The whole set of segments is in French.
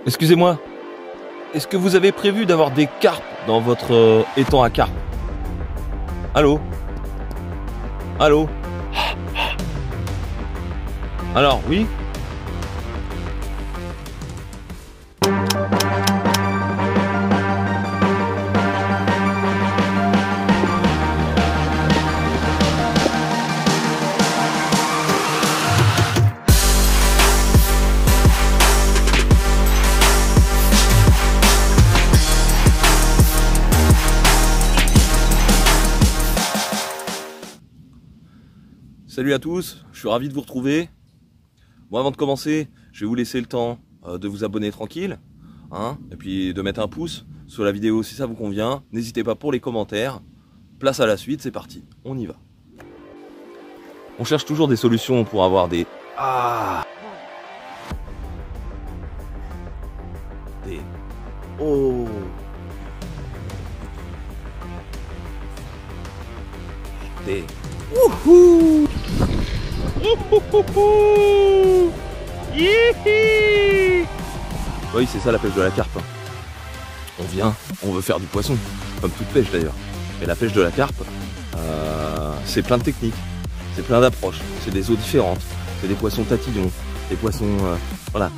Excusez-moi, est-ce que vous avez prévu d'avoir des carpes dans votre étang à carpes? Allô? Allô? Alors, oui? Salut à tous, je suis ravi de vous retrouver. Bon, avant de commencer, je vais vous laisser le temps de vous abonner tranquille, hein, et puis de mettre un pouce sur la vidéo si ça vous convient. N'hésitez pas pour les commentaires. Place à la suite, c'est parti, on y va. On cherche toujours des solutions pour avoir des... Ah, des... Oh, des... Wouhou! Oui, c'est ça la pêche de la carpe. On vient, on veut faire du poisson, comme toute pêche d'ailleurs. Et la pêche de la carpe, c'est plein de techniques, c'est plein d'approches, c'est des eaux différentes, c'est des poissons tatillons, des poissons... voilà.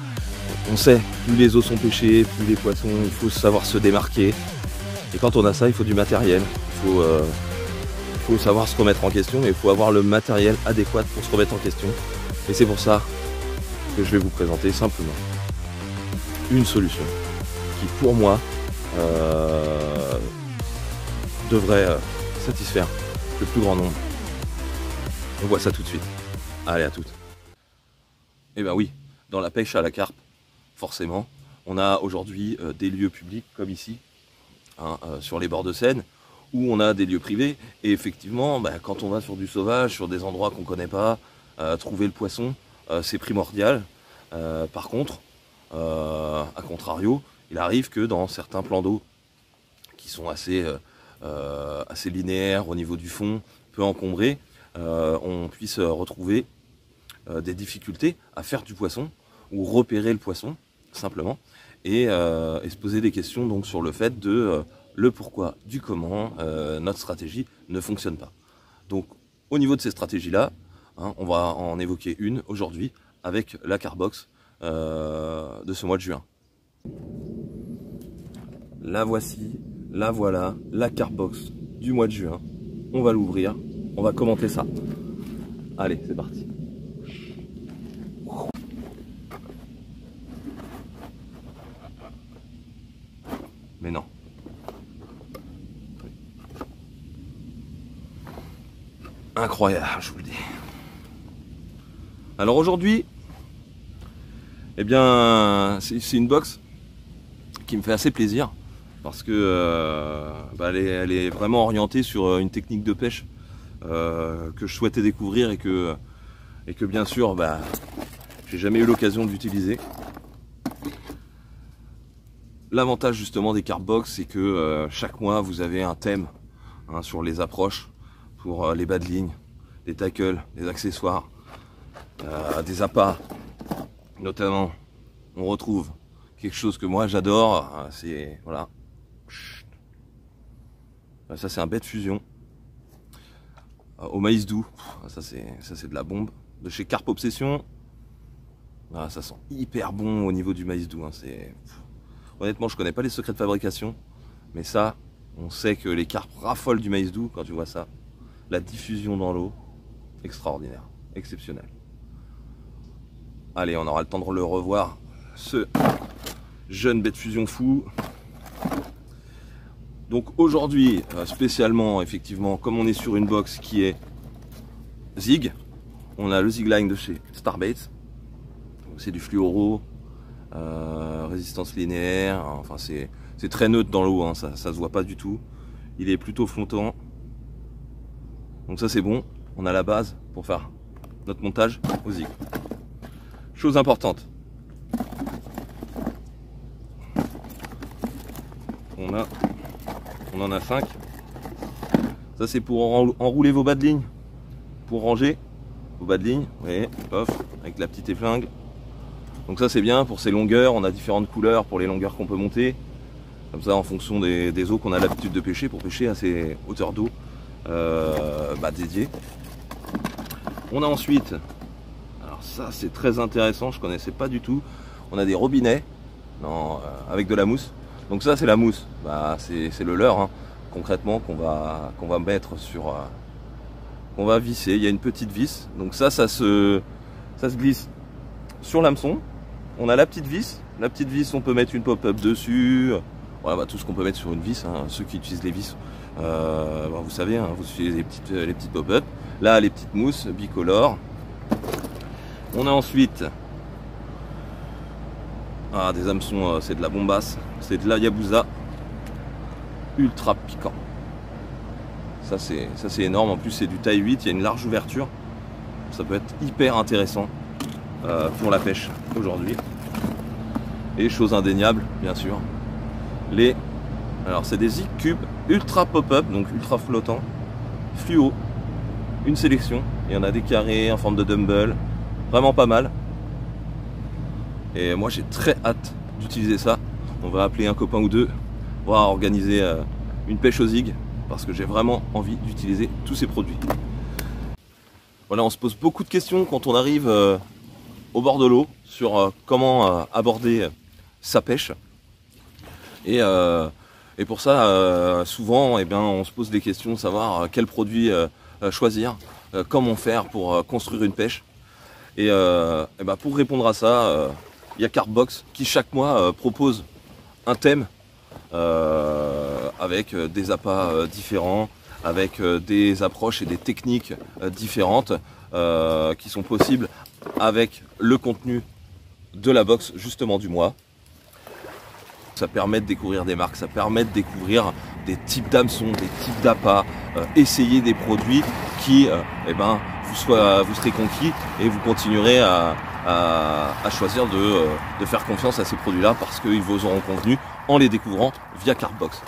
On sait, plus les eaux sont pêchées, plus les poissons, il faut savoir se démarquer. Et quand on a ça, il faut du matériel, il faut savoir se remettre en question, et il faut avoir le matériel adéquat pour se remettre en question. Et c'est pour ça que je vais vous présenter simplement une solution qui, pour moi, devrait satisfaire le plus grand nombre. On voit ça tout de suite. Allez, à toutes. Eh bien oui, dans la pêche à la carpe, forcément, on a aujourd'hui des lieux publics comme ici, hein, sur les bords de Seine, où on a des lieux privés, et effectivement, quand on va sur du sauvage, sur des endroits qu'on ne connaît pas, trouver le poisson, c'est primordial. Par contre, à contrario, il arrive que dans certains plans d'eau, qui sont assez linéaires au niveau du fond, peu encombrés, on puisse retrouver des difficultés à faire du poisson, ou repérer le poisson, simplement, et se poser des questions donc, sur le fait de... le pourquoi du comment notre stratégie ne fonctionne pas. Donc au niveau de ces stratégies-là, hein, on va en évoquer une aujourd'hui avec la Carbox de ce mois de juin. La voici, la voilà, la Carbox du mois de juin. On va l'ouvrir, on va commenter ça. Allez, c'est parti. Mais non. Incroyable, je vous le dis. Alors aujourd'hui, eh bien, c'est une box qui me fait assez plaisir parce que elle est vraiment orientée sur une technique de pêche que je souhaitais découvrir et que bien sûr, j'ai jamais eu l'occasion d'utiliser. L'avantage justement des Carbox, c'est que chaque mois vous avez un thème, hein, sur les approches, pour les bas de ligne, des tackles, des accessoires, des appâts. Notamment, on retrouve quelque chose que moi j'adore, c'est voilà. Ça c'est un bec de fusion au maïs doux. Ça c'est de la bombe de chez Carp Obsession. Ça sent hyper bon au niveau du maïs doux. Honnêtement, je connais pas les secrets de fabrication, mais ça, on sait que les carpes raffolent du maïs doux quand tu vois ça. La diffusion dans l'eau, extraordinaire, exceptionnel. Allez, on aura le temps de le revoir, ce jeune bec de fusion fou. Donc aujourd'hui, spécialement, effectivement, comme on est sur une box qui est Zig, on a le Zig Line de chez Starbaits. C'est du fluoro, résistance linéaire, enfin c'est très neutre dans l'eau, hein, ça se voit pas du tout. Il est plutôt flottant. Donc ça c'est bon, on a la base pour faire notre montage au Zig. Chose importante, on en a 5. Ça c'est pour enrouler vos bas de ligne, pour ranger vos bas de ligne, vous voyez, pof, avec la petite épingle. Donc ça c'est bien pour ces longueurs, on a différentes couleurs pour les longueurs qu'on peut monter. Comme ça en fonction des eaux qu'on a l'habitude de pêcher, pour pêcher à ces hauteurs d'eau dédiées. On a ensuite, alors ça c'est très intéressant, je connaissais pas du tout, on a des robinets avec de la mousse. Donc ça c'est la mousse, c'est le leurre hein, concrètement qu'on va mettre sur, qu'on va visser. Il y a une petite vis, donc ça se glisse sur l'hameçon. On a la petite vis on peut mettre une pop-up dessus, voilà, tout ce qu'on peut mettre sur une vis, hein. Ceux qui utilisent les vis, vous savez, hein, vous utilisez les petites pop-up. Là les petites mousses bicolores. On a ensuite des hameçons, c'est de la bombasse, c'est de la Yabusa, ultra piquant. Ça c'est énorme, en plus c'est du taille 8, il y a une large ouverture. Ça peut être hyper intéressant pour la pêche aujourd'hui. Et chose indéniable, bien sûr, alors c'est des Zig Cube ultra pop-up, donc ultra flottant, fluo, une sélection. Il y en a des carrés en forme de dumbbell, vraiment pas mal. Et moi j'ai très hâte d'utiliser ça. On va appeler un copain ou deux, voir organiser une pêche aux zig, parce que j'ai vraiment envie d'utiliser tous ces produits. Voilà, on se pose beaucoup de questions quand on arrive au bord de l'eau sur comment aborder sa pêche. Et pour ça, souvent, on se pose des questions de savoir quel produit choisir, comment faire pour construire une pêche. Et pour répondre à ça, il y a Carpbox qui chaque mois propose un thème avec des appâts différents, avec des approches et des techniques différentes qui sont possibles avec le contenu de la box justement du mois. Ça permet de découvrir des marques, ça permet de découvrir des types d'hameçons, des types d'appâts, essayer des produits qui vous serez conquis et vous continuerez à choisir de faire confiance à ces produits-là parce qu'ils vous auront convenu en les découvrant via Carpbox.